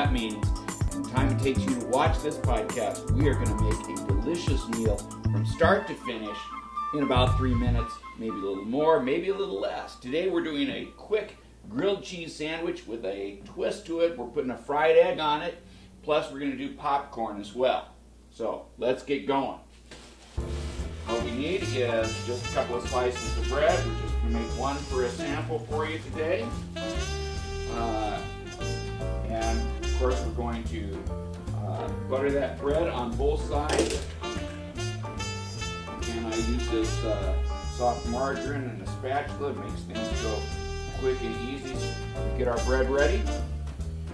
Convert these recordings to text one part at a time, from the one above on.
that means in the time it takes you to watch this podcast, we are going to make a delicious meal from start to finish in about 3 minutes, maybe a little more, maybe a little less. Today we're doing a quick grilled cheese sandwich with a twist to it. We're putting a fried egg on it, plus we're going to do popcorn as well. So let's get going. What we need is just a couple of slices of bread. We're just going to make one for a sample for you today. And of course we're going to butter that bread on both sides. And I use this soft margarine and a spatula. It makes things go quick and easy. So we get our bread ready.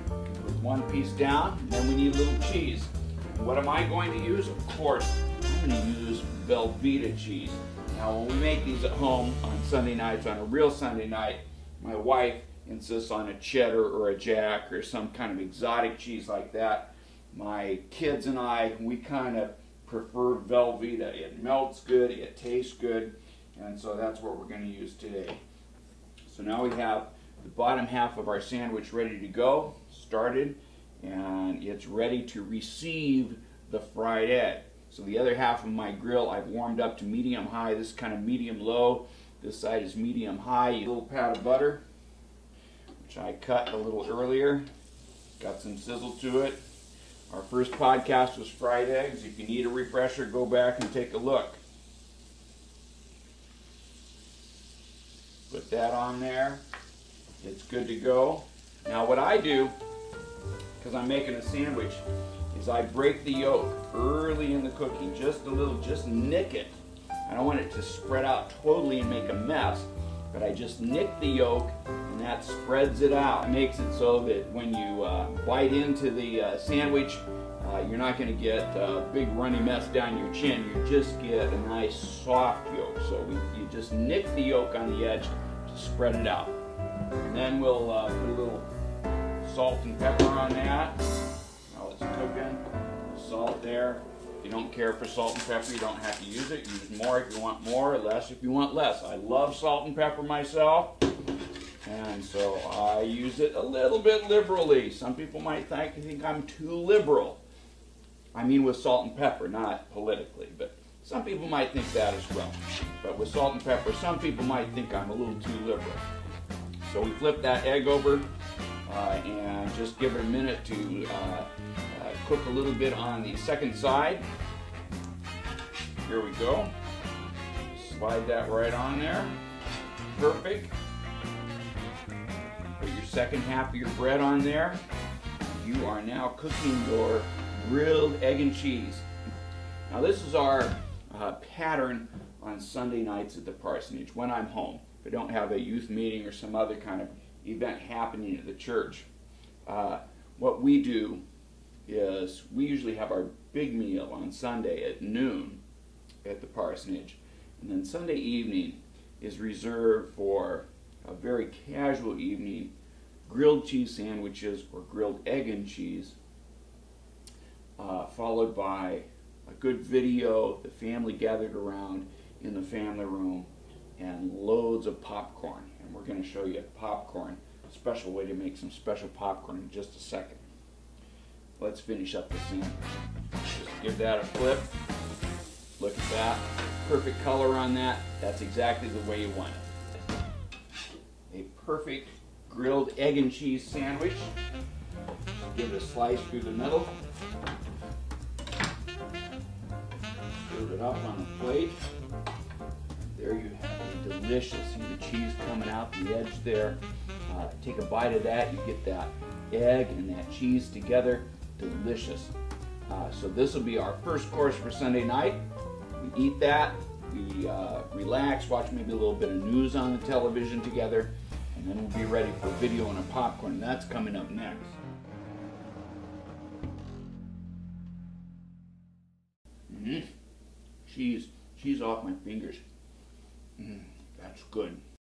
Put one piece down, and then we need a little cheese. And what am I going to use? Of course, I'm going to use Velveeta cheese. Now, when we make these at home on Sunday nights, on a real Sunday night, my wife insists on a cheddar or a jack or some kind of exotic cheese like that. My kids and I, we kind of prefer Velveeta. It melts good, it tastes good, and so that's what we're going to use today. So now we have the bottom half of our sandwich ready to go, started, and it's ready to receive the fried egg. So the other half of my grill I've warmed up to medium high. This is kind of medium low. This side is medium high. A little pat of butter, which I cut a little earlier. Got some sizzle to it. Our first podcast was fried eggs. If you need a refresher, go back and take a look. Put that on there. It's good to go. Now what I do, because I'm making a sandwich, is I break the yolk early in the cooking, just a little, just nick it. I don't want it to spread out totally and make a mess, but I just nick the yolk, and that spreads it out. It makes it so that when you bite into the sandwich, you're not going to get a big runny mess down your chin. You just get a nice soft yolk. So you just nick the yolk on the edge to spread it out. And then we'll put a little salt and pepper on that. Now it's cooking. Salt there. If you don't care for salt and pepper, you don't have to use it. Use more if you want more, less if you want less. I love salt and pepper myself, and so I use it a little bit liberally. Some people might think I'm too liberal. I mean with salt and pepper, not politically, but some people might think that as well. But with salt and pepper, some people might think I'm a little too liberal. So we flip that egg over and just give it a minute to cook a little bit on the second side. Here we go. Slide that right on there. Perfect. Put your second half of your bread on there. You are now cooking your grilled egg and cheese. Now this is our pattern on Sunday nights at the parsonage when I'm home. If I don't have a youth meeting or some other kind of event happening at the church. What we do is we usually have our big meal on Sunday at noon at the parsonage, and then Sunday evening is reserved for a very casual evening, grilled cheese sandwiches or grilled egg and cheese, followed by a good video, the family gathered around in the family room, and loads of popcorn. And we're going to show you popcorn, a special way to make some special popcorn in just a second. Let's finish up the sandwich. Just give that a flip. Look at that. Perfect color on that. That's exactly the way you want it. A perfect grilled egg and cheese sandwich. Give it a slice through the middle. Build it up on a plate. There you have it. Delicious. See the cheese coming out the edge there. Take a bite of that. You get that egg and that cheese together. Delicious. So this will be our first course for Sunday night. We eat that, we relax, watch maybe a little bit of news on the television together, and then we'll be ready for a video and a popcorn. That's coming up next. Cheese off my fingers. That's good.